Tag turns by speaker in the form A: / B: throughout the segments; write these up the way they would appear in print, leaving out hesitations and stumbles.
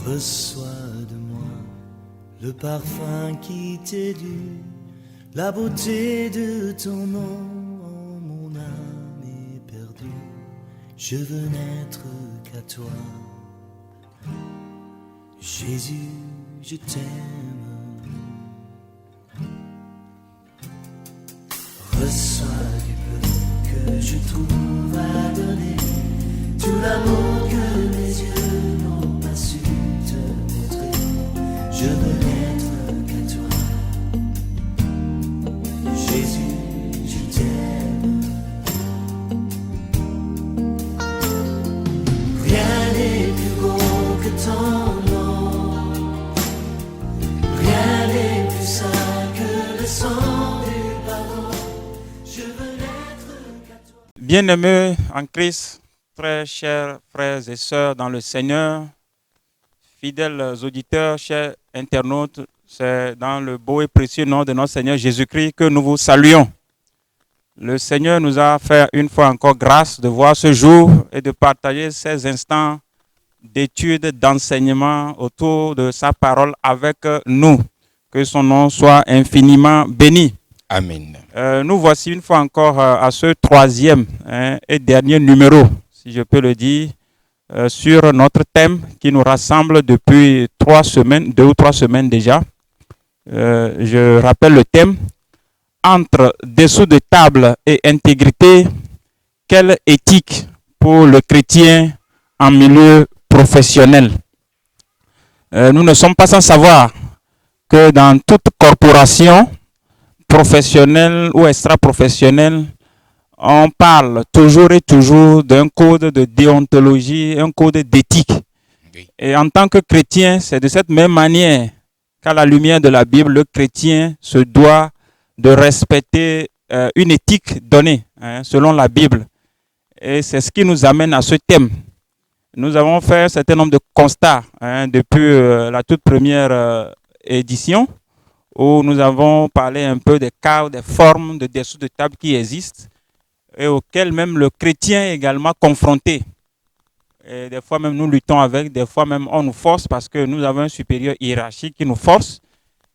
A: Reçois de moi le parfum qui t'est dû, la beauté de ton nom, oh, mon âme est perdue. Je veux n'être qu'à toi. Jésus, je t'aime. Reçois du peu que je trouve à donner, tout l'amour que mes yeux n'ont pas su te montrer. Je veux n'être qu'à toi. Jésus, je t'aime. Rien n'est plus beau que ton nom. Rien n'est plus saint que le sang du pardon. Je veux n'être qu'à toi.
B: Bien-aimés en Christ, très chers frères et sœurs dans le Seigneur, fidèles auditeurs, chers internautes, c'est dans le beau et précieux nom de notre Seigneur Jésus-Christ que nous vous saluons. Le Seigneur nous a fait une fois encore grâce de voir ce jour et de partager ces instants d'études, d'enseignement autour de sa parole avec nous. Que son nom soit infiniment béni.
C: Amen.
B: Nous voici une fois encore à ce troisième et dernier numéro, si je peux le dire, sur notre thème qui nous rassemble depuis 3 semaines, 2 ou 3 semaines déjà. Je rappelle le thème: entre dessous de table et intégrité, quelle éthique pour le chrétien en milieu professionnel? Nous ne sommes pas sans savoir que dans toute corporation, professionnelle ou extra-professionnelle, on parle toujours et toujours d'un code de déontologie, un code d'éthique.
C: Oui.
B: Et en tant que chrétien, c'est de cette même manière qu'à la lumière de la Bible, le chrétien se doit de respecter une éthique donnée selon la Bible. Et c'est ce qui nous amène à ce thème. Nous avons fait un certain nombre de constats depuis la toute première édition, où nous avons parlé un peu des cas, des formes de dessous de table qui existent et auxquelles même le chrétien est également confronté. Et des fois même nous luttons avec, des fois même on nous force parce que nous avons un supérieur hiérarchique qui nous force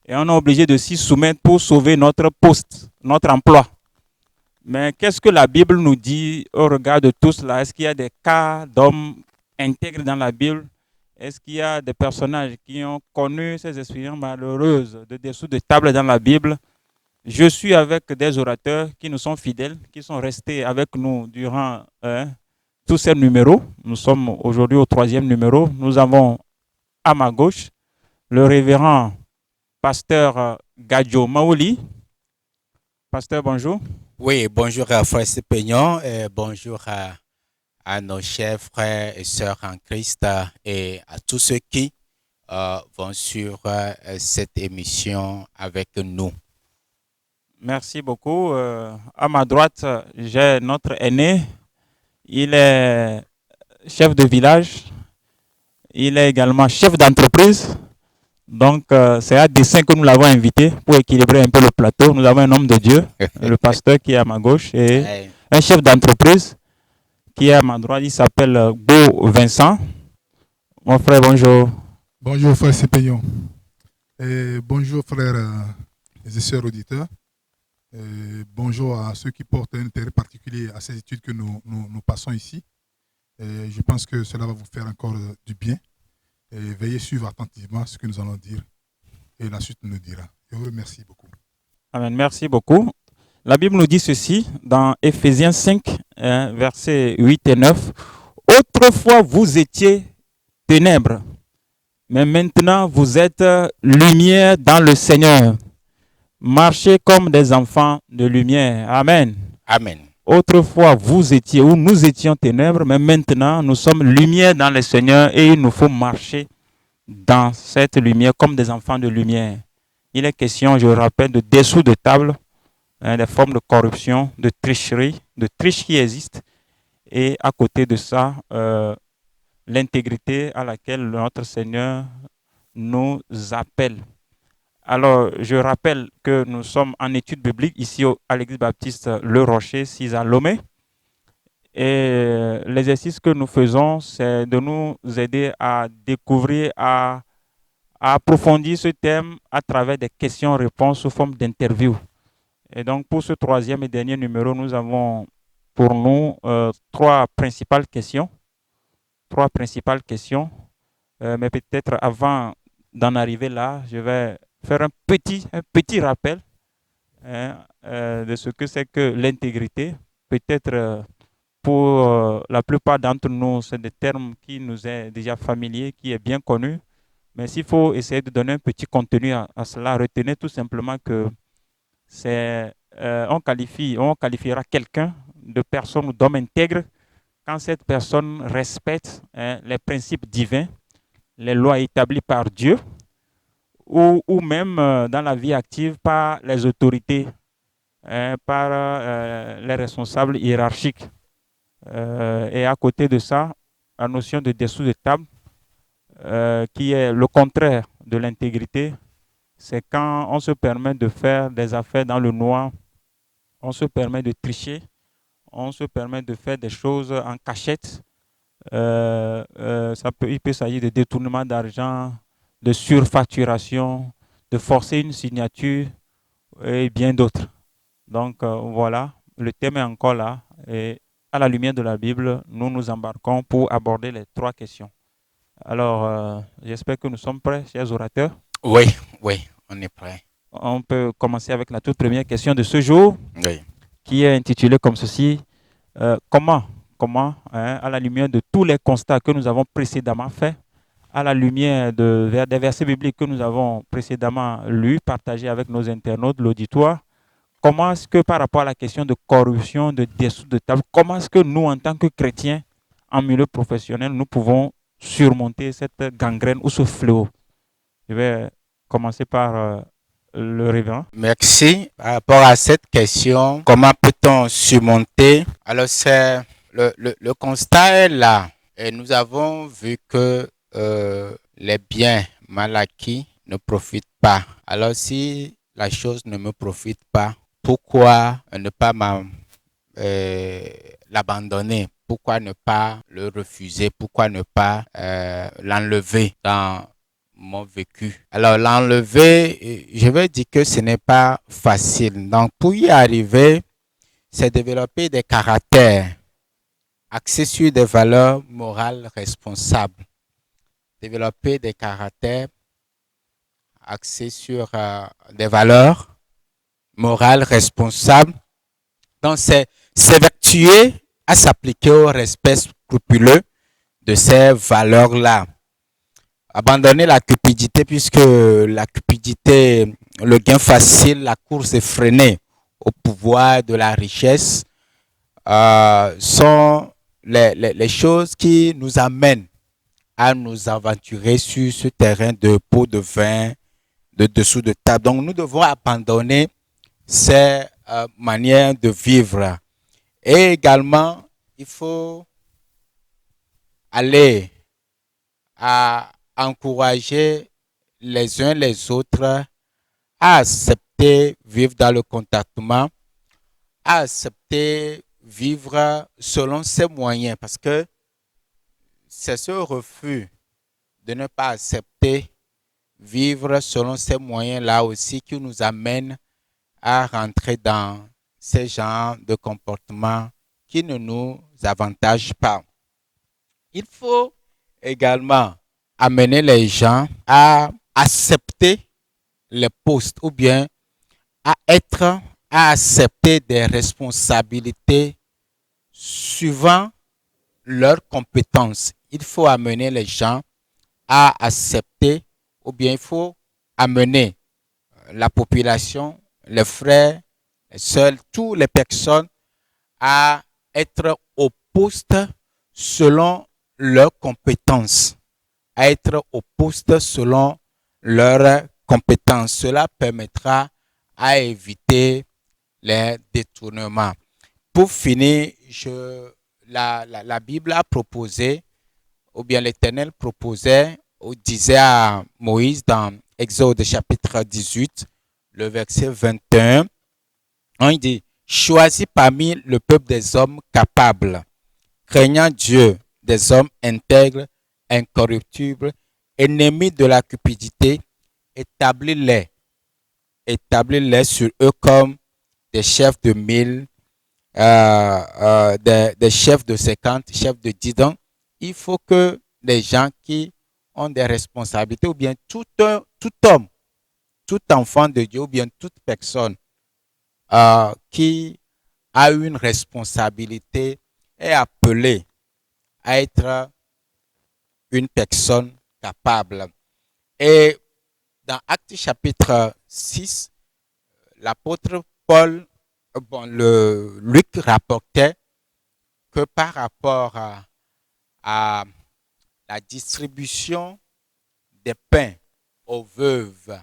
B: et on est obligé de s'y soumettre pour sauver notre poste, notre emploi. Mais qu'est-ce que la Bible nous dit au regard de tout cela? Est-ce qu'il y a des cas d'hommes intègres dans la Bible? Est-ce qu'il y a des personnages qui ont connu ces expériences malheureuses de dessous de table dans la Bible? Je suis avec des orateurs qui nous sont fidèles, qui sont restés avec nous durant tous ces numéros. Nous sommes aujourd'hui au 3e numéro. Nous avons à ma gauche le révérend pasteur Gadjo Maouli. Pasteur, bonjour.
C: Oui, bonjour à Frère Pignon et bonjour à nos chers frères et sœurs en Christ et à tous ceux qui vont sur cette émission avec nous.
B: Merci beaucoup. À ma droite, j'ai notre aîné. Il est chef de village. Il est également chef d'entreprise. Donc, c'est à dessein que nous l'avons invité pour équilibrer un peu le plateau. Nous avons un homme de Dieu, le pasteur qui est à ma gauche, et un chef d'entreprise qui est à ma droite. Il s'appelle Beau Vincent. Mon frère, bonjour.
D: Bonjour frère Cépignon. Et bonjour frères et sœurs auditeurs. Et bonjour à ceux qui portent un intérêt particulier à ces études que nous passons ici. Et je pense que cela va vous faire encore du bien. Et veillez suivre attentivement ce que nous allons dire. Et la suite nous dira. Je vous remercie beaucoup.
B: Amen. Merci beaucoup. La Bible nous dit ceci dans Éphésiens 5, versets 8 et 9. Autrefois, vous étiez ténèbres, mais maintenant, vous êtes lumière dans le Seigneur. Marchez comme des enfants de lumière. Amen.
C: Amen.
B: Autrefois, vous étiez ou nous étions ténèbres, mais maintenant, nous sommes lumière dans le Seigneur et il nous faut marcher dans cette lumière comme des enfants de lumière. Il est question, je rappelle, de dessous de table, des formes de corruption, de tricherie, de triche qui existent. Et à côté de ça, l'intégrité à laquelle notre Seigneur nous appelle. Alors, je rappelle que nous sommes en étude biblique ici à l'église baptiste Le Rocher, 6 à Lomé. Et l'exercice que nous faisons, c'est de nous aider à découvrir, à approfondir ce thème à travers des questions-réponses sous forme d'interview. Et donc, pour ce troisième et dernier numéro, nous avons pour nous trois principales questions. Mais peut-être avant d'en arriver là, je vais faire un petit rappel de ce que c'est que l'intégrité. Peut-être pour la plupart d'entre nous, c'est des termes qui nous est déjà familier, qui est bien connu. Mais s'il faut essayer de donner un petit contenu à cela, retenez tout simplement que on qualifiera quelqu'un de personne ou d'homme intègre quand cette personne respecte les principes divins, les lois établies par Dieu, ou même dans la vie active par les autorités, par les responsables hiérarchiques. Et à côté de ça, la notion de dessous de table, qui est le contraire de l'intégrité, c'est quand on se permet de faire des affaires dans le noir, on se permet de tricher, on se permet de faire des choses en cachette. Il peut s'agir de détournement d'argent, de surfacturation, de forcer une signature et bien d'autres. Donc voilà, le thème est encore là. Et à la lumière de la Bible, nous nous embarquons pour aborder les trois questions. Alors, j'espère que nous sommes prêts, chers orateurs.
C: Oui, on est prêt.
B: On peut commencer avec la toute première question de ce jour,
C: Oui.
B: qui est intitulée comme ceci. Comment, à la lumière de tous les constats que nous avons précédemment faits, à la lumière des versets bibliques que nous avons précédemment lus, partagés avec nos internautes, l'auditoire, comment est-ce que par rapport à la question de corruption, de dessous de table, comment est-ce que nous, en tant que chrétiens, en milieu professionnel, nous pouvons surmonter cette gangrène ou ce fléau? Je vais commencer par le révérend.
C: Merci. Par rapport à cette question, comment peut-on surmonter? Alors, c'est le constat est là. Et nous avons vu que les biens mal acquis ne profitent pas. Alors, si la chose ne me profite pas, pourquoi ne pas l'abandonner? Pourquoi ne pas le refuser? Pourquoi ne pas l'enlever dans mon vécu? Alors, l'enlever, je vais dire que ce n'est pas facile. Donc, pour y arriver, c'est développer des caractères axés sur des valeurs morales responsables. Développer des caractères axés sur des valeurs morales responsables. Donc, c'est s'évertuer à s'appliquer au respect scrupuleux de ces valeurs-là. Abandonner la cupidité, puisque la cupidité, le gain facile, la course effrénée au pouvoir de la richesse sont les choses qui nous amènent à nous aventurer sur ce terrain de pot de vin, de dessous de table. Donc, nous devons abandonner ces manières de vivre. Et également, il faut aller à encourager les uns les autres à accepter vivre dans le contactement, à accepter vivre selon ses moyens, parce que c'est ce refus de ne pas accepter vivre selon ses moyens là aussi qui nous amène à rentrer dans ces genres de comportements qui ne nous avantagent pas. Il faut également amener les gens à accepter les postes ou bien à accepter des responsabilités suivant leurs compétences. Il faut amener les gens à accepter ou bien il faut amener la population, les frères, les sœurs, toutes les personnes à être au poste selon leurs compétences, à être au poste selon leurs compétences. Cela permettra à éviter les détournements. Pour finir, la Bible a proposé, ou bien l'Éternel proposait, ou disait à Moïse dans Exode chapitre 18, le verset 21, il dit, choisis parmi le peuple des hommes capables craignant Dieu, des hommes intègres, incorruptibles, ennemis de la cupidité, établis-les sur eux comme des chefs de 1000, des chefs de 50, chefs de 10 ans. Il faut que les gens qui ont des responsabilités, ou bien tout homme, tout enfant de Dieu, ou bien toute personne qui a une responsabilité est appelé à être une personne capable. Et dans Actes chapitre 6, l'apôtre Paul, Luc rapportait que par rapport à la distribution des pains aux veuves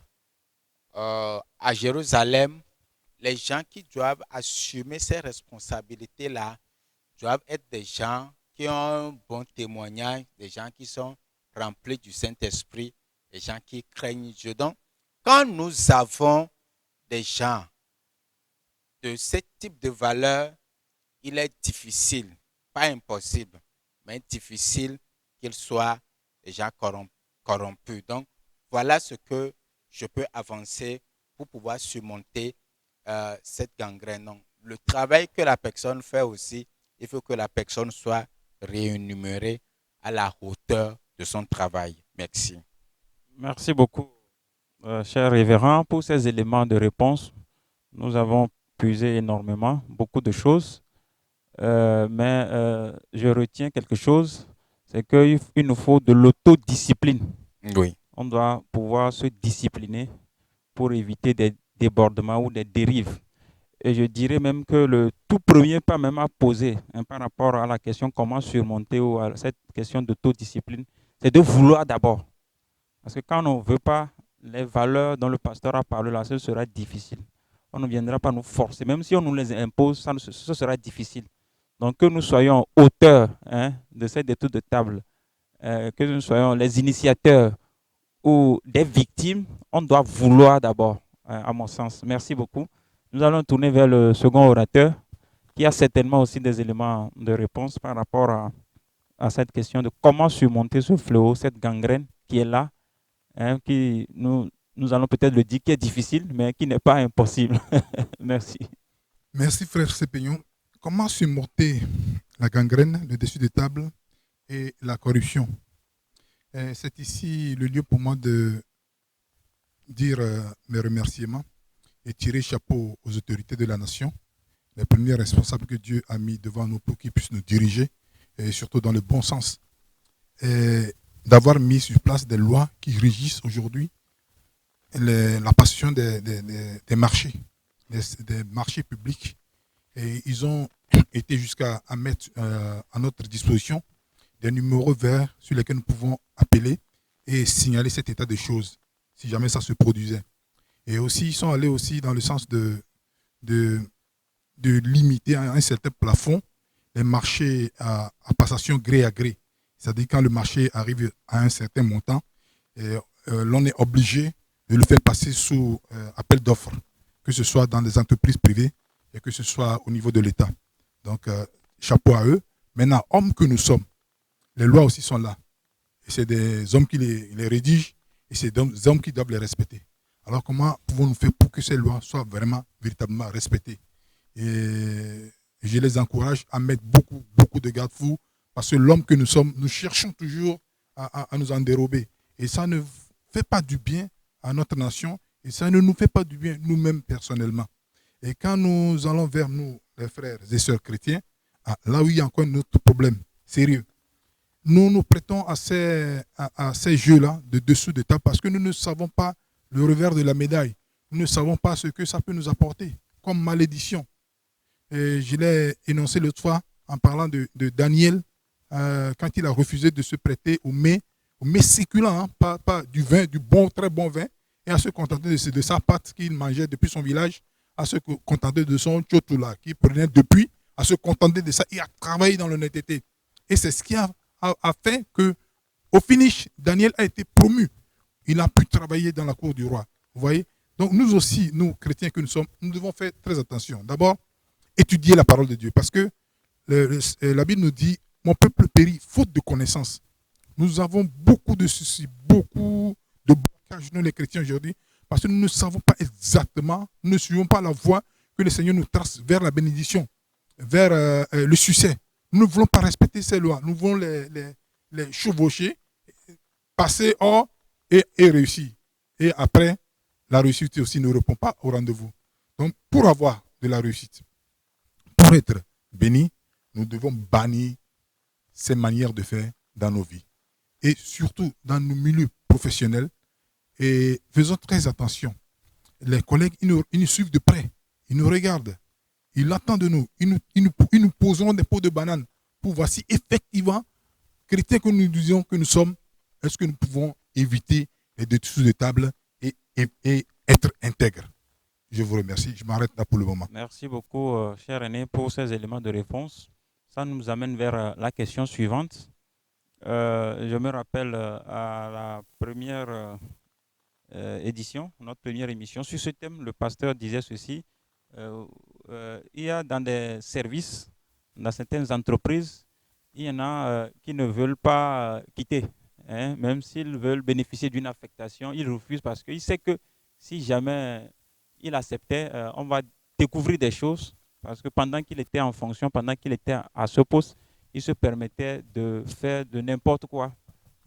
C: à Jérusalem, les gens qui doivent assumer ces responsabilités-là doivent être des gens qui ont un bon témoignage, des gens qui sont remplis du Saint-Esprit, des gens qui craignent Dieu. Donc, quand nous avons des gens de ce type de valeur, il est difficile, pas impossible, mais difficile qu'ils soient des gens corrompus. Donc, voilà ce que je peux avancer pour pouvoir surmonter cette gangrène. Donc, le travail que la personne fait aussi, il faut que la personne soit rémunérée à la hauteur de son travail. Merci.
B: Merci beaucoup, cher révérend, pour ces éléments de réponse. Nous avons puisé énormément, beaucoup de choses, mais je retiens quelque chose, c'est qu'il nous faut de l'autodiscipline.
C: Oui.
B: On doit pouvoir se discipliner pour éviter des débordements ou des dérives. Et je dirais même que le tout premier pas même à poser par rapport à la question comment surmonter ou à cette question d'autodiscipline, c'est de vouloir d'abord. Parce que quand on ne veut pas les valeurs dont le pasteur a parlé là, ce sera difficile. On ne viendra pas nous forcer. Même si on nous les impose, ce sera difficile. Donc que nous soyons auteurs de cette étude de table, que nous soyons les initiateurs ou des victimes, on doit vouloir d'abord, à mon sens. Merci beaucoup. Nous allons tourner vers le second orateur qui a certainement aussi des éléments de réponse par rapport à cette question de comment surmonter ce fléau, cette gangrène qui est là, qui nous allons peut-être le dire, qui est difficile, mais qui n'est pas impossible. Merci.
D: Merci, frère Sepignon. Comment surmonter la gangrène, le dessus de table et la corruption? C'est ici le lieu pour moi de dire mes remerciements et tirer chapeau aux autorités de la nation, les premiers responsables que Dieu a mis devant nous pour qu'ils puissent nous diriger, et surtout dans le bon sens. Et d'avoir mis sur place des lois qui régissent aujourd'hui la passion des marchés, des marchés publics. Et ils ont été jusqu'à mettre à notre disposition des numéros verts sur lesquels nous pouvons appeler et signaler cet état de choses, si jamais ça se produisait. Et aussi, ils sont allés aussi dans le sens de limiter à un certain plafond les marchés à passation gré à gré. C'est-à-dire quand le marché arrive à un certain montant, l'on est obligé de le faire passer sous appel d'offres, que ce soit dans les entreprises privées et que ce soit au niveau de l'État. Donc, chapeau à eux. Maintenant, hommes que nous sommes, les lois aussi sont là. Et c'est des hommes qui les rédigent et c'est des hommes qui doivent les respecter. Alors, comment pouvons-nous faire pour que ces lois soient vraiment, véritablement respectées? Et je les encourage à mettre beaucoup de garde-fous parce que l'homme que nous sommes, nous cherchons toujours à nous en dérober. Et ça ne fait pas du bien à notre nation et ça ne nous fait pas du bien nous-mêmes personnellement. Et quand nous allons vers nous, les frères et sœurs chrétiens, là où il y a encore notre problème sérieux, nous nous prêtons à ces jeux-là de dessous de table parce que nous ne savons pas le revers de la médaille. Nous ne savons pas ce que ça peut nous apporter comme malédiction. Et je l'ai énoncé l'autre fois en parlant de Daniel quand il a refusé de se prêter au mets séculant, pas du vin, du bon, très bon vin, et à se contenter de sa pâte qu'il mangeait depuis son village, à se contenter de son tchotula qu'il prenait depuis, à se contenter de ça et à travailler dans l'honnêteté. Et c'est ce qui a fait qu'au finish, Daniel a été promu. Il a pu travailler dans la cour du roi. Vous voyez? Donc nous aussi, nous chrétiens que nous sommes, nous devons faire très attention. D'abord, étudier la parole de Dieu. Parce que la Bible nous dit, mon peuple périt faute de connaissance. Nous avons beaucoup de soucis, beaucoup de blocages, nous les chrétiens aujourd'hui, parce que nous ne savons pas exactement, nous ne suivons pas la voie que le Seigneur nous trace vers la bénédiction, vers le succès. Nous ne voulons pas respecter ces lois, nous voulons les chevaucher, passer hors et réussir. Et après, la réussite aussi ne répond pas au rendez-vous. Donc, pour avoir de la réussite, pour être béni, nous devons bannir ces manières de faire dans nos vies. Et surtout dans nos milieux professionnels, et faisons très attention. Les collègues, ils nous suivent de près, ils nous regardent, ils attendent de nous, ils nous poseront des pots de banane pour voir si effectivement, chrétiens que nous disons que nous sommes, est-ce que nous pouvons éviter les dessous de table et être intègres. Je vous remercie. Je m'arrête là pour le moment.
B: Merci beaucoup, cher René, pour ces éléments de réponse. Ça nous amène vers la question suivante. Je me rappelle à la première édition, notre première émission, sur ce thème, le pasteur disait ceci. Il y a dans des services, dans certaines entreprises, il y en a qui ne veulent pas quitter. Hein, même s'ils veulent bénéficier d'une affectation, ils refusent parce qu'ils savent que si jamais il acceptait, on va découvrir des choses. Parce que pendant qu'il était en fonction, pendant qu'il était à ce poste, il se permettait de faire de n'importe quoi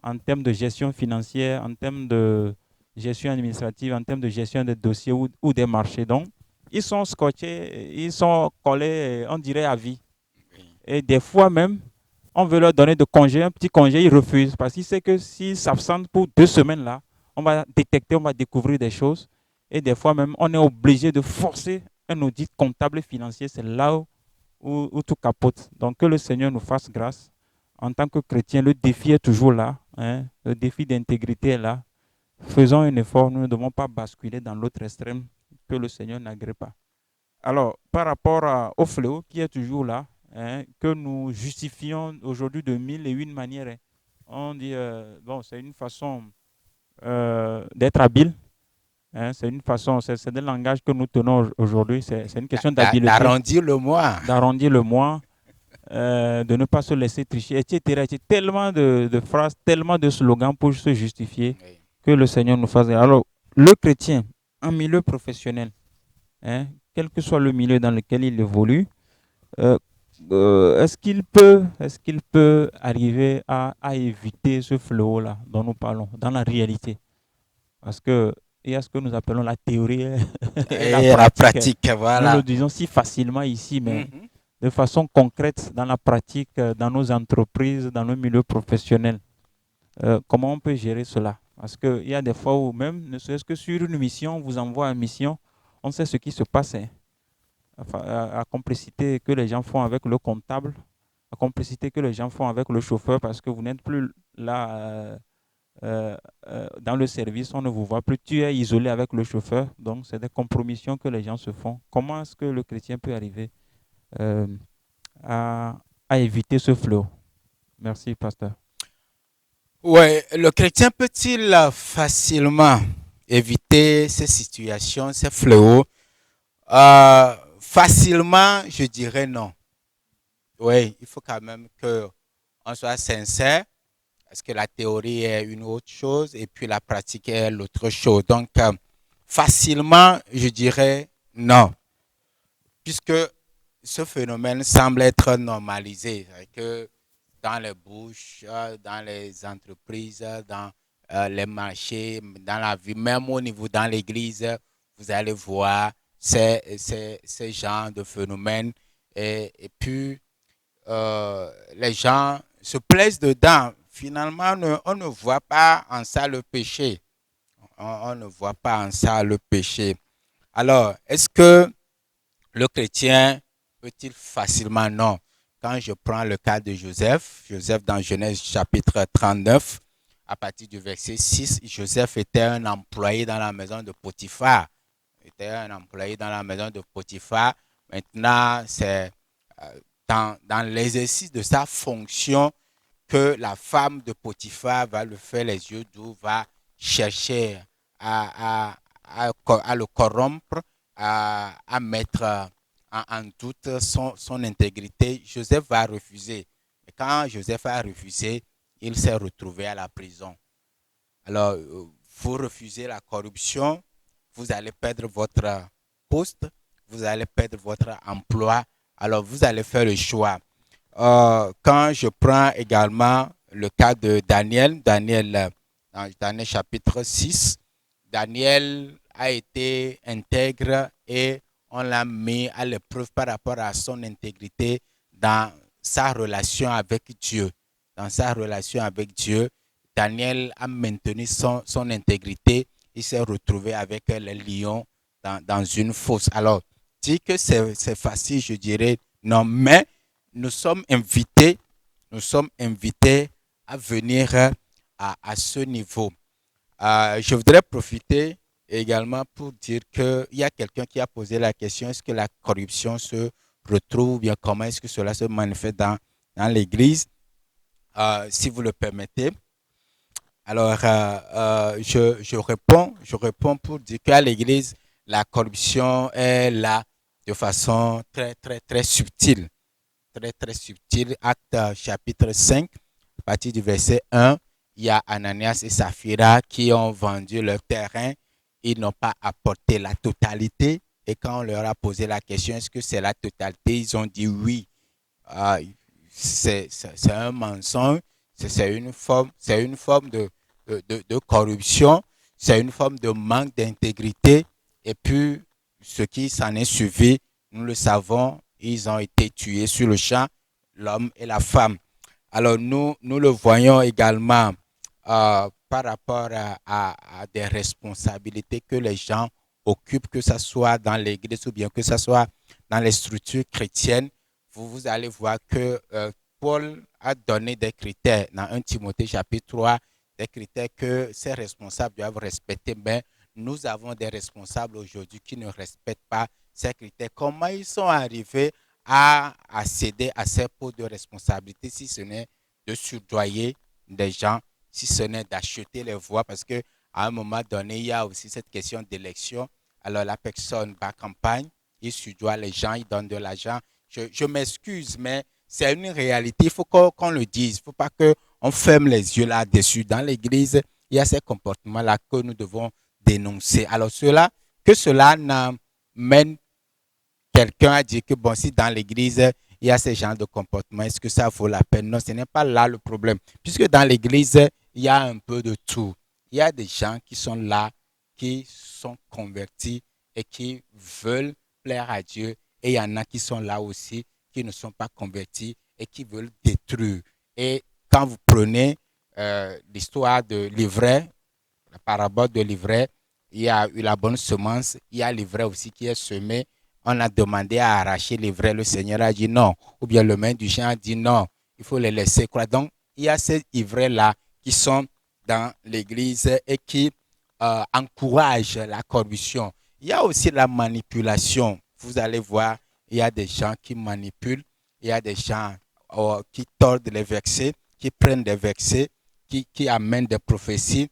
B: en termes de gestion financière, en termes de gestion administrative, en termes de gestion des dossiers ou des marchés. Donc, ils sont scotchés, ils sont collés, on dirait, à vie. Et des fois même, on veut leur donner de congé, un petit congé, ils refusent parce qu'ils savent que s'ils s'absentent pour 2 semaines là, on va détecter, on va découvrir des choses. Et des fois même, on est obligé de forcer un audit comptable et financier. C'est là où tout capote. Donc que le Seigneur nous fasse grâce. En tant que chrétien, le défi est toujours là. Hein? Le défi d'intégrité est là. Faisons un effort, nous ne devons pas basculer dans l'autre extrême que le Seigneur n'agrée pas. Alors, par rapport au fléau qui est toujours là, hein, que nous justifions aujourd'hui de 1001 manières. Hein. On dit, bon, c'est une façon d'être habile. Hein, c'est une façon, c'est le langage que nous tenons aujourd'hui. C'est une question d'habileté.
C: D'arrondir le mois.
B: D'arrondir le mois, de ne pas se laisser tricher, etc. Tellement de phrases, tellement de slogans pour se justifier. Oui. Que le Seigneur nous fasse. Alors, le chrétien, en milieu professionnel, hein, quel que soit le milieu dans lequel il évolue, est-ce qu'il peut arriver à éviter ce fléau-là dont nous parlons, dans la réalité? Parce que il y a ce que nous appelons la théorie et la pratique. Voilà. Nous le disons si facilement ici, mais de façon concrète dans la pratique, dans nos entreprises, dans nos milieux professionnels. Comment on peut gérer cela? Parce qu'il y a des fois où même, ne serait-ce que sur une mission, on vous envoie une mission, on sait ce qui se passe. Hein. Enfin, la complicité que les gens font avec le comptable, la complicité que les gens font avec le chauffeur, parce que vous n'êtes plus là dans le service, on ne vous voit plus, tu es isolé avec le chauffeur, donc c'est des compromissions que les gens se font. Comment est-ce que le chrétien peut arriver à éviter ce fléau? Merci, pasteur.
C: Oui, le chrétien peut-il facilement éviter ces situations, ces fléaux? Facilement, je dirais non. Oui, il faut quand même qu'on soit sincère, parce que la théorie est une autre chose et puis la pratique est l'autre chose. Donc, facilement, je dirais non, puisque ce phénomène semble être normalisé, que dans les bouches, dans les entreprises, dans les marchés, dans la vie, même au niveau dans l'église, vous allez voir ces genres de phénomènes et puis les gens se plaisent dedans. Finalement, on ne voit pas en ça le péché. On ne voit pas en ça le péché. Alors, est-ce que le chrétien peut-il facilement? Non. Quand je prends le cas de Joseph dans Genèse chapitre 39, à partir du verset 6, Joseph était un employé dans la maison de Potiphar. Maintenant, c'est dans l'exercice de sa fonction que la femme de Potiphar va le faire les yeux doux, va chercher à le corrompre, à mettre en doute son intégrité. Joseph va refuser. Et quand Joseph a refusé, il s'est retrouvé à la prison. Alors, vous refusez la corruption, vous allez perdre votre poste, vous allez perdre votre emploi. Alors, vous allez faire le choix. Quand je prends également le cas de Daniel, dans Daniel chapitre 6, Daniel a été intègre et on l'a mis à l'épreuve par rapport à son intégrité dans sa relation avec Dieu. Dans sa relation avec Dieu, Daniel a maintenu son intégrité. Il s'est retrouvé avec les lions dans une fosse. Alors, dire que c'est facile, je dirais non, mais nous sommes invités à venir à ce niveau. Je voudrais profiter également pour dire qu'il y a quelqu'un qui a posé la question, est-ce que la corruption se retrouve ou bien comment est-ce que cela se manifeste dans l'Église? Si vous le permettez. Alors, je réponds pour dire qu'à l'Église, la corruption est là de façon très, très, très subtile. Très, très subtile. Acte chapitre 5, à partir du verset 1, il y a Ananias et Saphira qui ont vendu leur terrain. Ils n'ont pas apporté la totalité. Et quand on leur a posé la question, est-ce que c'est la totalité? Ils ont dit oui. C'est un mensonge. C'est une forme de corruption. C'est une forme de manque d'intégrité. Et puis, ce qui s'en est suivi, nous le savons, ils ont été tués sur le champ, l'homme et la femme. Alors, nous le voyons également par rapport à des responsabilités que les gens occupent, que ce soit dans l'Église ou bien que ce soit dans les structures chrétiennes. Vous allez voir que Paul a donné des critères dans 1 Timothée chapitre 3, des critères que ces responsables doivent respecter. Mais nous avons des responsables aujourd'hui qui ne respectent pas ces critères. Comment ils sont arrivés à accéder à ces postes de responsabilité si ce n'est de surdoyer des gens, si ce n'est d'acheter les voix, parce qu'à un moment donné, il y a aussi cette question d'élection. Alors la personne bat campagne, il surdoit les gens, il donne de l'argent. Je m'excuse, mais c'est une réalité. Il faut qu'on le dise. Il ne faut pas qu'on ferme les yeux là-dessus. Dans l'Église, il y a ces comportements-là que nous devons dénoncer. Alors que cela n'amène quelqu'un à dire que bon, si dans l'Église, il y a ce genre de comportement, est-ce que ça vaut la peine? Non, ce n'est pas là le problème. Puisque dans l'Église, il y a un peu de tout. Il y a des gens qui sont là, qui sont convertis et qui veulent plaire à Dieu. Et il y en a qui sont là aussi, qui ne sont pas convertis et qui veulent détruire. Et quand vous prenez l'histoire de l'ivraie, la parabole de l'ivraie, il y a eu la bonne semence, il y a l'ivraie aussi qui est semé. On a demandé à arracher l'ivraie, le Seigneur a dit non. Ou bien le maître du champ a dit non, il faut les laisser croire. Donc, il y a ces ivraies-là qui sont dans l'Église et qui encouragent la corruption. Il y a aussi la manipulation. Vous allez voir, il y a des gens qui manipulent, il y a des gens qui tordent les versets, qui prennent des versets, qui amènent des prophéties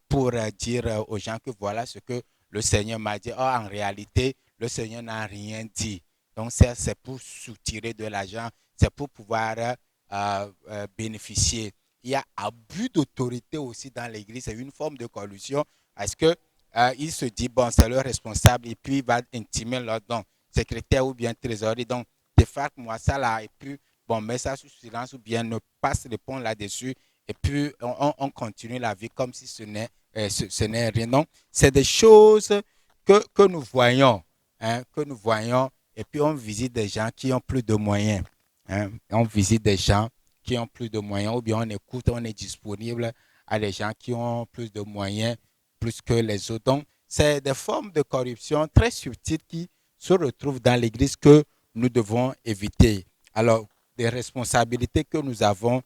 C: pour dire aux gens que voilà ce que le Seigneur m'a dit. En réalité, le Seigneur n'a rien dit. Donc, c'est pour soutirer de l'argent, c'est pour pouvoir bénéficier. Il y a abus d'autorité aussi dans l'Église, c'est une forme de corruption. Est-ce que il se dit, bon, c'est le responsable, et puis il va intimer leur don, secrétaire ou bien trésorier. Donc, défacte-moi ça là, et puis, bon, mets ça sous silence ou bien ne pas se répondre là-dessus. Et puis, on continue la vie comme si ce n'est rien. Donc, c'est des choses que nous voyons, et puis on visite des gens qui ont plus de moyens. On visite des gens qui ont plus de moyens, ou bien on écoute, on est disponible à des gens qui ont plus de moyens, plus que les autres. Donc, c'est des formes de corruption très subtiles qui se retrouvent dans l'Église que nous devons éviter. Alors, des responsabilités que nous avons,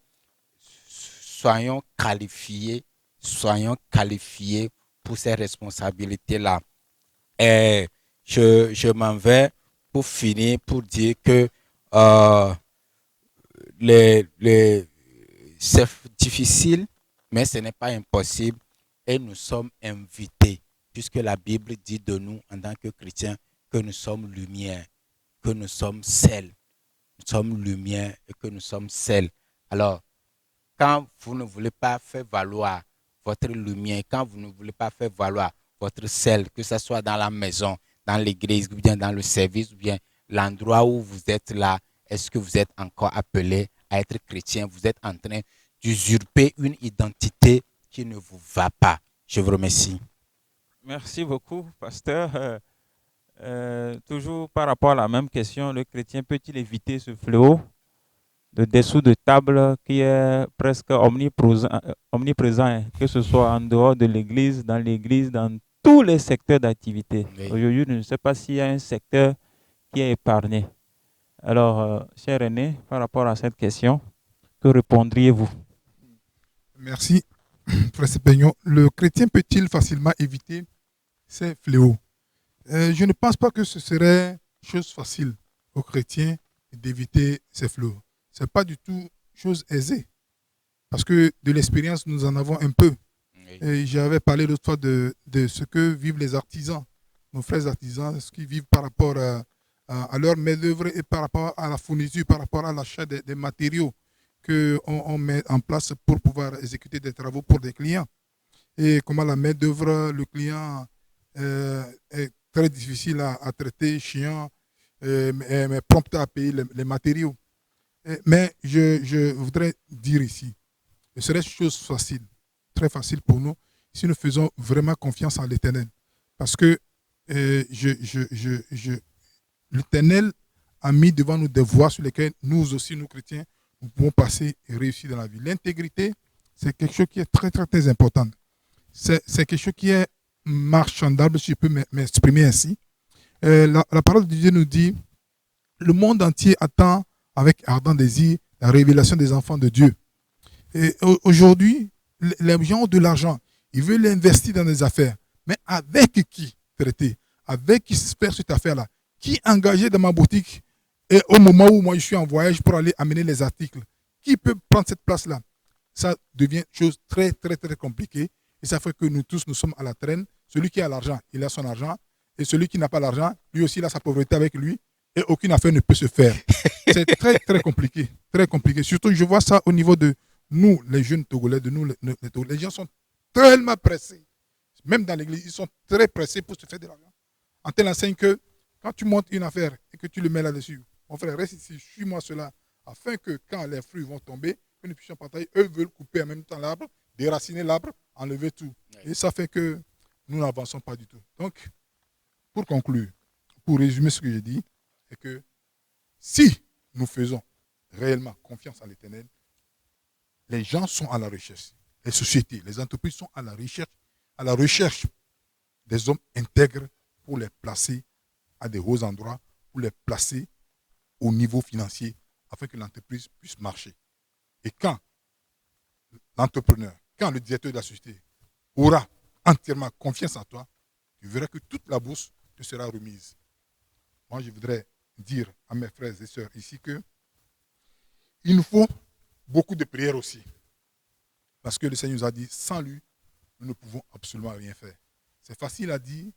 C: soyons qualifiés pour ces responsabilités-là. Et je m'en vais pour finir, pour dire que c'est difficile, mais ce n'est pas impossible. Et nous sommes invités, puisque la Bible dit de nous, en tant que chrétiens, que nous sommes lumière, que nous sommes sel. Nous sommes lumière et que nous sommes sel. Alors, quand vous ne voulez pas faire valoir votre lumière, quand vous ne voulez pas faire valoir votre sel, que ce soit dans la maison, dans l'église, ou bien dans le service, ou bien l'endroit où vous êtes là, est-ce que vous êtes encore appelé à être chrétien? Vous êtes en train d'usurper une identité qui ne vous va pas. Je vous remercie.
B: Merci beaucoup, pasteur. Toujours par rapport à la même question, le chrétien peut-il éviter ce fléau de dessous de table qui est presque omniprésent, hein, que ce soit en dehors de l'église, dans tous les secteurs d'activité.
C: Oui.
B: Aujourd'hui, je ne sais pas s'il y a un secteur qui est épargné. Alors, cher René, par rapport à cette question, que répondriez-vous?
D: Merci, Frère Sepegnon. Le chrétien peut-il facilement éviter ces fléaux? Je ne pense pas que ce serait chose facile aux chrétiens d'éviter ces fléaux. Ce n'est pas du tout chose aisée. Parce que de l'expérience, nous en avons un peu.
C: Oui.
D: Et j'avais parlé l'autre fois de ce que vivent les artisans, nos frères artisans, ce qu'ils vivent par rapport à leur main-d'œuvre et par rapport à la fourniture, par rapport à l'achat des matériaux qu'on met en place pour pouvoir exécuter des travaux pour des clients. Et comment la main-d'œuvre, le client est très difficile à traiter, chiant, mais prompt à payer les matériaux. Mais je voudrais dire ici, ce serait chose facile, très facile pour nous, si nous faisons vraiment confiance en l'Éternel. Parce que l'Éternel a mis devant nous des voies sur lesquelles nous aussi, nous chrétiens, nous pouvons passer et réussir dans la vie. L'intégrité, c'est quelque chose qui est très, très, très important. C'est quelque chose qui est marchandable, si je peux m'exprimer ainsi. La parole de Dieu nous dit, le monde entier attend avec ardent désir la révélation des enfants de Dieu. Et aujourd'hui, les gens ont de l'argent, ils veulent investir dans des affaires, mais avec qui traiter? Avec qui faire cette affaire-là? Qui engager dans ma boutique et au moment où moi je suis en voyage pour aller amener les articles? Qui peut prendre cette place-là? Ça devient chose très, très, très compliquée. Et ça fait que nous tous, nous sommes à la traîne. Celui qui a l'argent, il a son argent. Et celui qui n'a pas l'argent, lui aussi, il a sa pauvreté avec lui. Et aucune affaire ne peut se faire. C'est très, très compliqué. Très compliqué. Surtout, je vois ça au niveau de nous, les jeunes Togolais, de nous, les Togolais. Les gens sont tellement pressés. Même dans l'église, ils sont très pressés pour se faire de l'argent. En telle enseigne que quand tu montes une affaire et que tu le mets là-dessus, mon frère, reste ici, suis-moi cela, afin que quand les fruits vont tomber, que nous puissions partager. Eux veulent couper en même temps l'arbre, déraciner l'arbre, enlever tout. Et ça fait que nous n'avançons pas du tout. Donc, pour conclure, pour résumer ce que j'ai dit, c'est que si nous faisons réellement confiance à l'Éternel, les gens sont à la recherche. Les sociétés, les entreprises sont à la recherche des hommes intègres pour les placer à des hauts endroits, pour les placer au niveau financier, afin que l'entreprise puisse marcher. Et quand l'entrepreneur, quand le directeur de la société aura entièrement confiance en toi, tu verras que toute la bourse te sera remise. Moi, je voudrais dire à mes frères et sœurs ici que il nous faut beaucoup de prières aussi. Parce que le Seigneur nous a dit, sans lui, nous ne pouvons absolument rien faire. C'est facile à dire,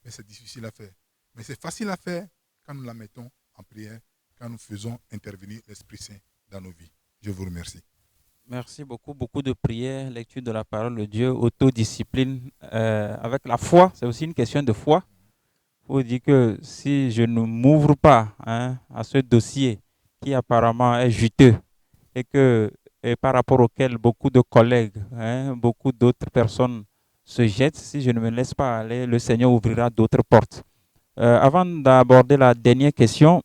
D: mais c'est difficile à faire. Mais c'est facile à faire quand nous la mettons en prière, quand nous faisons intervenir l'Esprit Saint dans nos vies. Je vous remercie.
B: Merci beaucoup. Beaucoup de prières, lecture de la parole de Dieu, autodiscipline. Avec la foi, c'est aussi une question de foi. Il faut dire que si je ne m'ouvre pas à ce dossier qui apparemment est juteux et par rapport auquel beaucoup de collègues, beaucoup d'autres personnes se jettent, si je ne me laisse pas aller, le Seigneur ouvrira d'autres portes. Avant d'aborder la dernière question,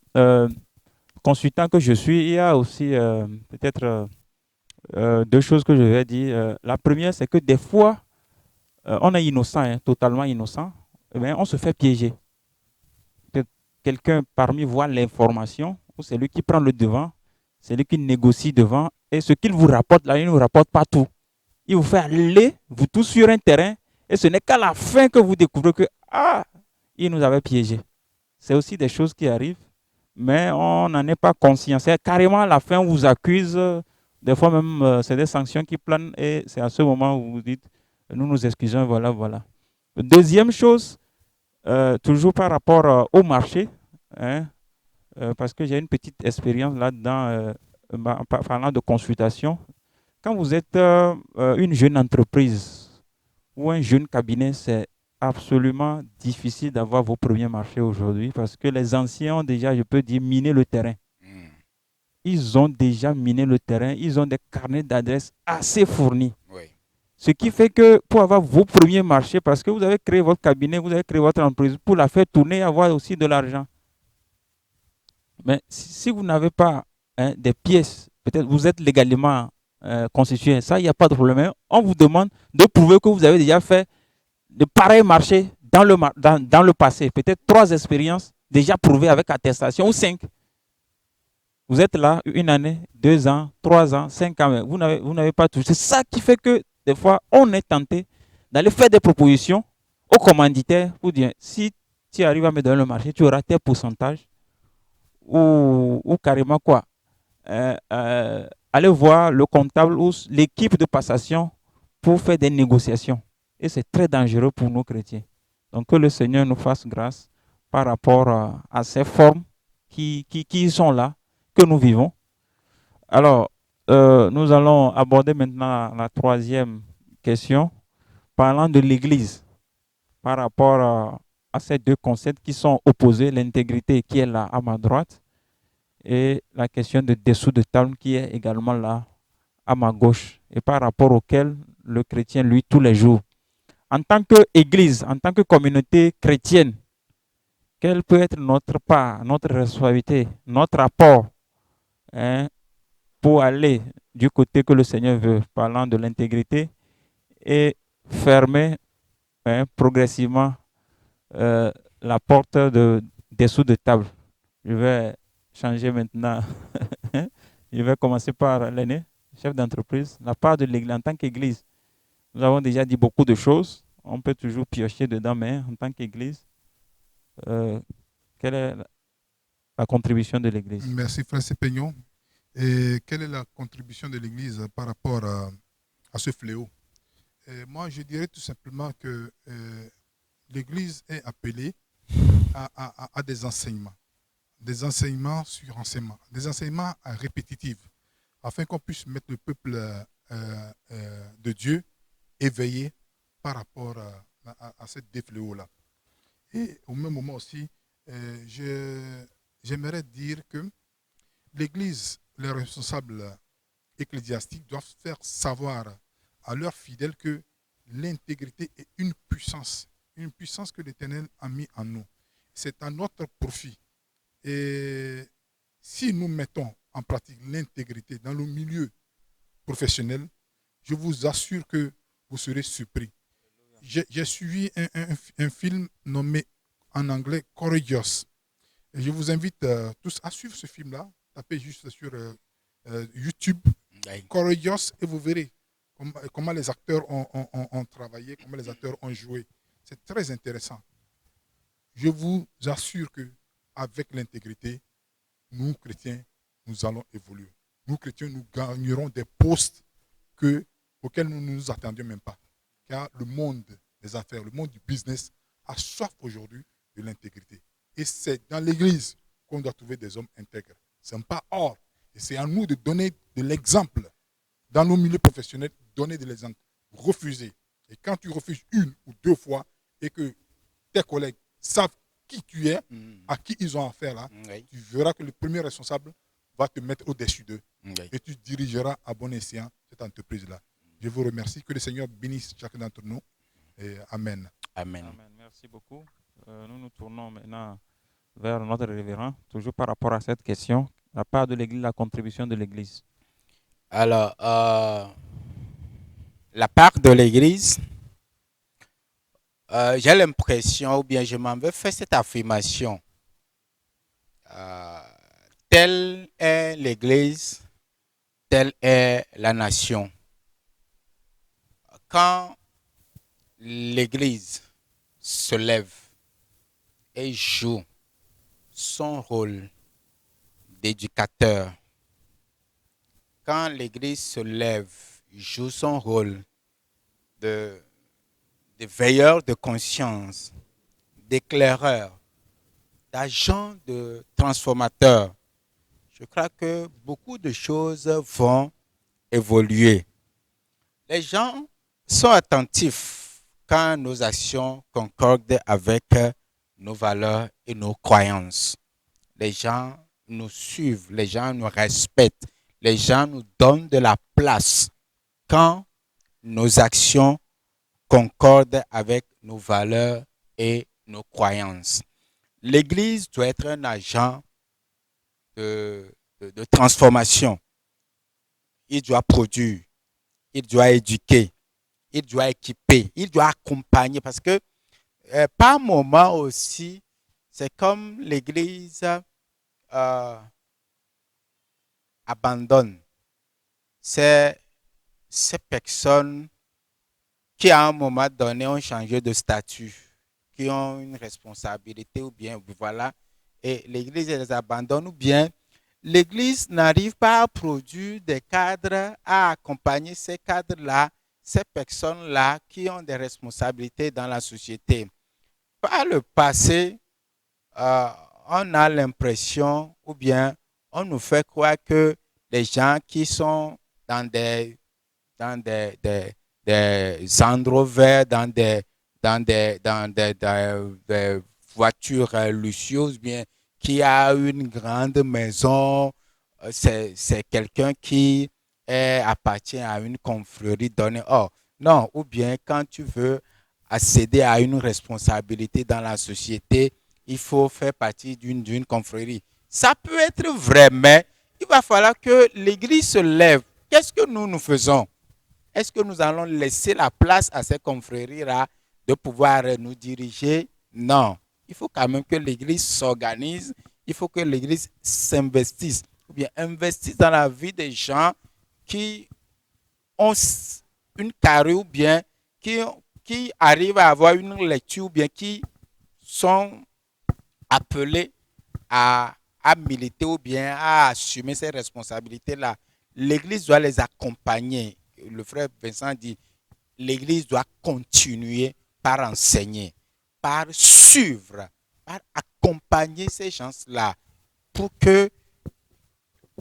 B: consultant que je suis, il y a aussi peut-être deux choses que je vais dire. La première, c'est que des fois, on est innocent, totalement innocent, mais on se fait piéger. Quelqu'un parmi voit l'information, ou c'est lui qui prend le devant, c'est lui qui négocie devant, et ce qu'il vous rapporte, là, il ne vous rapporte pas tout. Il vous fait aller, vous tous sur un terrain, et ce n'est qu'à la fin que vous découvrez que, il nous avait piégés. C'est aussi des choses qui arrivent, mais on n'en est pas conscient. C'est carrément à la fin, on vous accuse, des fois même, c'est des sanctions qui planent, et c'est à ce moment où vous dites, nous nous excusons, voilà, voilà. Deuxième chose, toujours par rapport au marché, parce que j'ai une petite expérience là-dedans. en parlant de consultation, quand vous êtes une jeune entreprise ou un jeune cabinet, c'est absolument difficile d'avoir vos premiers marchés aujourd'hui parce que les anciens ont déjà, je peux dire, miné le terrain. Ils ont déjà miné le terrain, ils ont des carnets d'adresses assez fournis.
C: Oui.
B: Ce qui fait que pour avoir vos premiers marchés, parce que vous avez créé votre cabinet, vous avez créé votre entreprise, pour la faire tourner, avoir aussi de l'argent. Mais si vous n'avez pas des pièces, peut-être vous êtes légalement constitué, ça, il n'y a pas de problème. On vous demande de prouver que vous avez déjà fait de pareils marchés dans le passé. Peut-être 3 expériences déjà prouvées avec attestation ou 5. Vous êtes là 1 année, 2 ans, 3 ans, 5 ans, mais vous n'avez pas tout. C'est ça qui fait que des fois, on est tenté d'aller faire des propositions aux commanditaires pour dire, si tu arrives à me donner le marché, tu auras tel pourcentage ou carrément quoi. Allez voir le comptable ou l'équipe de passation pour faire des négociations. Et c'est très dangereux pour nous chrétiens. Donc que le Seigneur nous fasse grâce par rapport à ces formes qui sont là, que nous vivons. Alors, nous allons aborder maintenant la 3e question, parlant de l'Église, par rapport à ces 2 concepts qui sont opposés, l'intégrité qui est là à ma droite, et la question de dessous de table qui est également là à ma gauche, et par rapport auquel le chrétien, lui, tous les jours, en tant qu'Église, en tant que communauté chrétienne, quelle peut être notre part, notre responsabilité, notre apport pour aller du côté que le Seigneur veut, parlant de l'intégrité, et fermer progressivement la porte dessous de table. Je vais changer maintenant. Je vais commencer par l'aîné, chef d'entreprise. La part de l'Église, en tant qu'Église, nous avons déjà dit beaucoup de choses. On peut toujours piocher dedans, mais en tant qu'Église, quelle est la contribution de l'Église?
D: Merci, Frère Sepignon. Et quelle est la contribution de l'Église par rapport à ce fléau? Moi, je dirais tout simplement que l'Église est appelée à des enseignements sur enseignement, des enseignements répétitifs, afin qu'on puisse mettre le peuple de Dieu éveillé par rapport à ce défléau-là. Et au même moment aussi, j'aimerais dire que l'Église, les responsables ecclésiastiques doivent faire savoir à leurs fidèles que l'intégrité est une puissance que l'Éternel a mis en nous. C'est à notre profit. Et si nous mettons en pratique l'intégrité dans le milieu professionnel, je vous assure que vous serez surpris. J'ai suivi un film nommé en anglais Courageous. Et je vous invite tous à suivre ce film-là. Tapez juste sur YouTube Courageous et vous verrez comment les acteurs ont travaillé, comment les acteurs ont joué. C'est très intéressant. Je vous assure qu'avec l'intégrité, nous, chrétiens, nous allons évoluer. Nous, chrétiens, nous gagnerons des postes auxquels nous ne nous attendions même pas. Car le monde des affaires, le monde du business a soif aujourd'hui de l'intégrité. Et c'est dans l'Église qu'on doit trouver des hommes intègres. Ce n'est pas hors. Et c'est à nous de donner de l'exemple. Dans nos milieux professionnels, donner de l'exemple. Refuser. Et quand tu refuses 1 ou 2 fois et que tes collègues savent qui tu es, à qui ils ont affaire là, tu verras que le premier responsable va te mettre au-dessus d'eux. Et tu dirigeras à bon escient cette entreprise-là. Je vous remercie. Que le Seigneur bénisse chacun d'entre nous. Et amen.
C: Amen.
B: Amen. Merci beaucoup. Nous nous tournons maintenant vers notre révérend, toujours par rapport à cette question, la part de l'Église, la contribution de l'Église.
C: Alors, la part de l'Église, j'ai l'impression, ou bien je m'en vais faire cette affirmation. Telle est l'Église, telle est la nation. Quand l'Église se lève et joue son rôle d'éducateur, quand l'Église se lève, joue son rôle de veilleur de conscience, d'éclaireur, d'agent de transformateur, je crois que beaucoup de choses vont évoluer. Les gens sont attentifs quand nos actions concordent avec nos valeurs et nos croyances. Les gens nous suivent, les gens nous respectent, les gens nous donnent de la place quand nos actions concordent avec nos valeurs et nos croyances. L'Église doit être un agent de transformation. Il doit produire, il doit éduquer, il doit équiper, il doit accompagner parce que par moment aussi, c'est comme l'Église abandonne ces personnes qui à un moment donné ont changé de statut, qui ont une responsabilité ou bien voilà, et l'Église les abandonne ou bien l'Église n'arrive pas à produire des cadres, à accompagner ces cadres-là, ces personnes-là qui ont des responsabilités dans la société. Par le passé, on a l'impression ou bien on nous fait croire que les gens qui sont dans des endroits verts, des voitures luxueuses, bien, qui a une grande maison, c'est quelqu'un qui appartient à une confrérie donnée. Oh, non, ou bien quand tu veux accéder à une responsabilité dans la société, il faut faire partie d'une confrérie. Ça peut être vrai, mais il va falloir que l'Église se lève. Qu'est-ce que nous faisons? Est-ce que nous allons laisser la place à ces confréries-là de pouvoir nous diriger? Non. Il faut quand même que l'Église s'organise. Il faut que l'Église s'investisse. Ou bien investisse dans la vie des gens qui ont une carrière ou bien qui arrivent à avoir une lecture ou bien qui sont appelés à militer ou bien à assumer ces responsabilités-là. L'Église doit les accompagner. Le frère Vincent dit, l'Église doit continuer par enseigner, par suivre, par accompagner ces gens-là pour que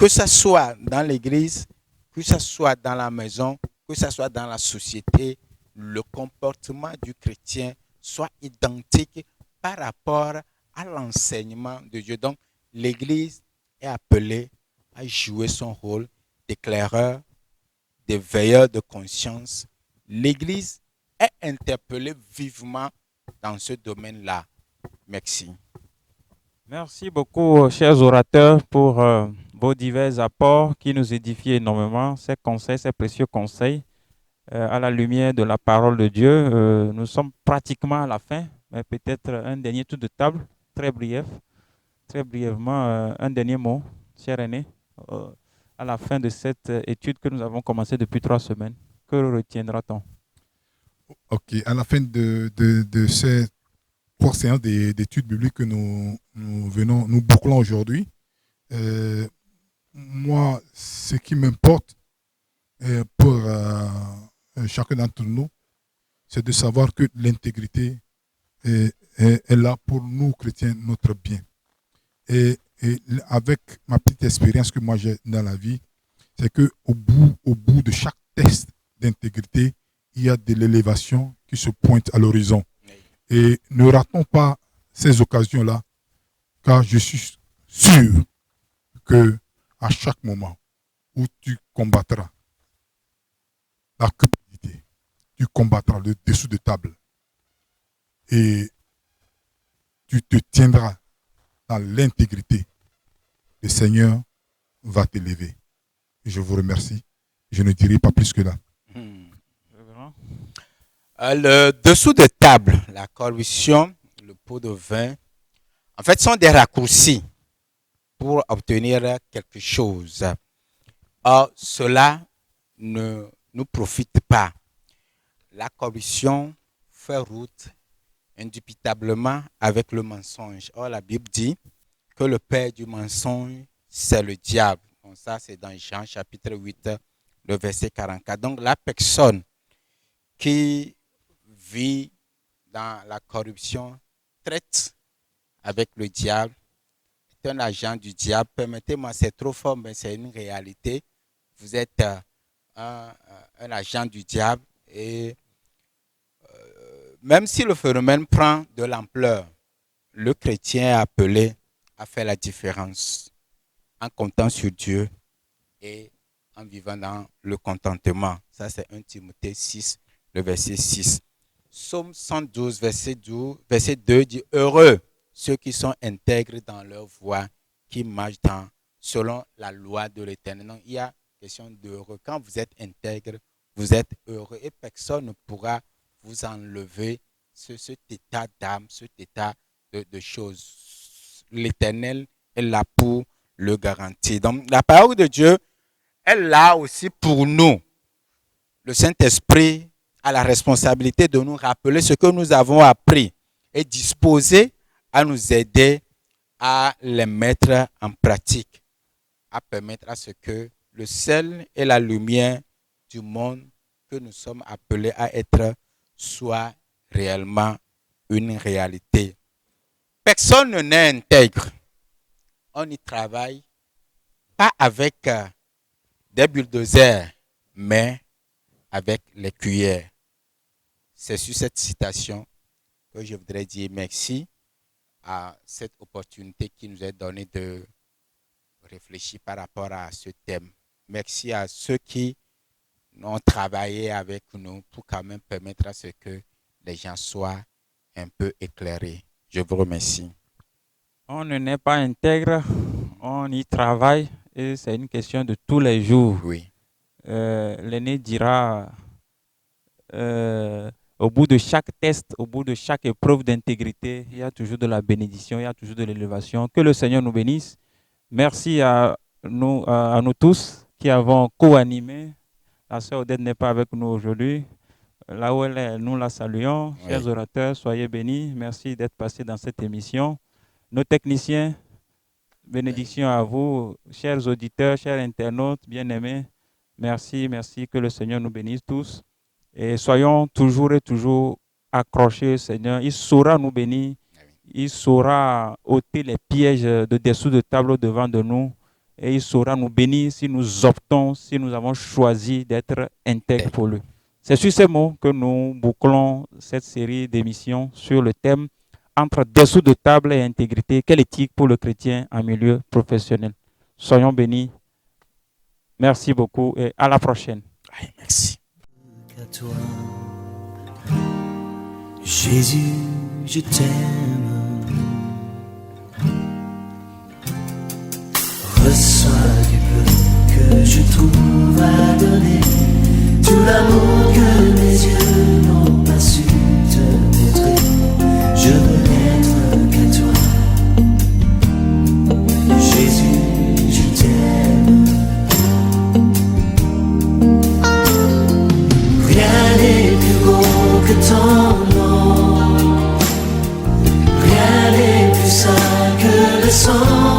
C: ce soit dans l'Église, que ce soit dans la maison, que ce soit dans la société, le comportement du chrétien soit identique par rapport à l'enseignement de Dieu. Donc, l'Église est appelée à jouer son rôle d'éclaireur, de veilleur de conscience. L'Église est interpellée vivement dans ce domaine-là. Merci.
B: Merci beaucoup, chers orateurs, pour vos divers apports qui nous édifient énormément, ces conseils, ces précieux conseils à la lumière de la parole de Dieu. Nous sommes pratiquement à la fin, mais peut-être un dernier tour de table, très brief, très brièvement, un dernier mot, cher Aîné, à la fin de cette étude que nous avons commencée depuis 3 semaines. Que retiendra-t-on?
D: Ok, à la fin de ces 3 séances d'études bibliques que nous bouclons aujourd'hui, moi, ce qui m'importe pour chacun d'entre nous, c'est de savoir que l'intégrité est là pour nous, chrétiens, notre bien. Et avec ma petite expérience que moi j'ai dans la vie, c'est qu'au bout de chaque test d'intégrité, il y a de l'élévation qui se pointe à l'horizon. Et ne ratons pas ces occasions-là, car je suis sûr que à chaque moment où tu combattras la cupidité, tu combattras le dessous de table et tu te tiendras dans l'intégrité, le Seigneur va t'élever. Je vous remercie. Je ne dirai pas plus que là.
C: Le dessous de table, la corruption, le pot de vin, en fait, sont des raccourcis pour obtenir quelque chose. Or, cela ne nous profite pas. La corruption fait route indubitablement avec le mensonge. Or, la Bible dit que le père du mensonge, c'est le diable. Donc ça, c'est dans Jean chapitre 8, le verset 44. Donc, la personne qui vit dans la corruption traite avec le diable, un agent du diable. Permettez-moi, c'est trop fort, mais c'est une réalité. Vous êtes un agent du diable et même si le phénomène prend de l'ampleur, le chrétien est appelé à faire la différence en comptant sur Dieu et en vivant dans le contentement. Ça, c'est 1 Timothée 6, le verset 6. Psaume 112, verset 2 dit « Heureux ceux qui sont intègres dans leur voie, qui marchent selon la loi de l'Éternel. » Donc, il y a question d'heureux. Quand vous êtes intègre, vous êtes heureux et personne ne pourra vous enlever cet état d'âme, cet état de choses. L'Éternel est là pour le garantir. Donc, la parole de Dieu est là aussi pour nous. Le Saint-Esprit a la responsabilité de nous rappeler ce que nous avons appris et disposé à nous aider à les mettre en pratique, à permettre à ce que le sel et la lumière du monde que nous sommes appelés à être soit réellement une réalité. Personne n'est intègre. On y travaille pas avec des bulldozers, mais avec les cuillères. C'est sur cette citation que je voudrais dire merci à cette opportunité qui nous est donnée de réfléchir par rapport à ce thème. Merci à ceux qui ont travaillé avec nous pour quand même permettre à ce que les gens soient un peu éclairés. Je vous remercie.
B: On ne n'est pas intègre, on y travaille et c'est une question de tous les jours.
C: Oui.
B: L'aîné dira, au bout de chaque test, au bout de chaque épreuve d'intégrité, il y a toujours de la bénédiction, il y a toujours de l'élévation. Que le Seigneur nous bénisse. Merci à nous tous qui avons co-animé. La sœur Odette n'est pas avec nous aujourd'hui. Là où elle est, nous la saluons. Oui. Chers orateurs, soyez bénis. Merci d'être passés dans cette émission. Nos techniciens, bénédiction à vous. Chers auditeurs, chers internautes, bien-aimés, merci, merci. Que le Seigneur nous bénisse tous. Et soyons toujours et toujours accrochés au Seigneur. Il saura nous bénir. Il saura ôter les pièges de dessous de table devant de nous. Et il saura nous bénir si nous optons, si nous avons choisi d'être intègres pour lui. C'est sur ces mots que nous bouclons cette série d'émissions sur le thème entre dessous de table et intégrité. Quelle éthique pour le chrétien en milieu professionnel? Soyons bénis. Merci beaucoup et à la prochaine.
C: Merci.
A: À toi, Jésus, je t'aime. Reçois du peu que je trouve à donner, tout l'amour que mes yeux n'ont pas su te montrer. Je veux n'être qu'à toi, Jésus, je t'aime. Rien n'est plus beau que ton nom, rien n'est plus saint que le sang.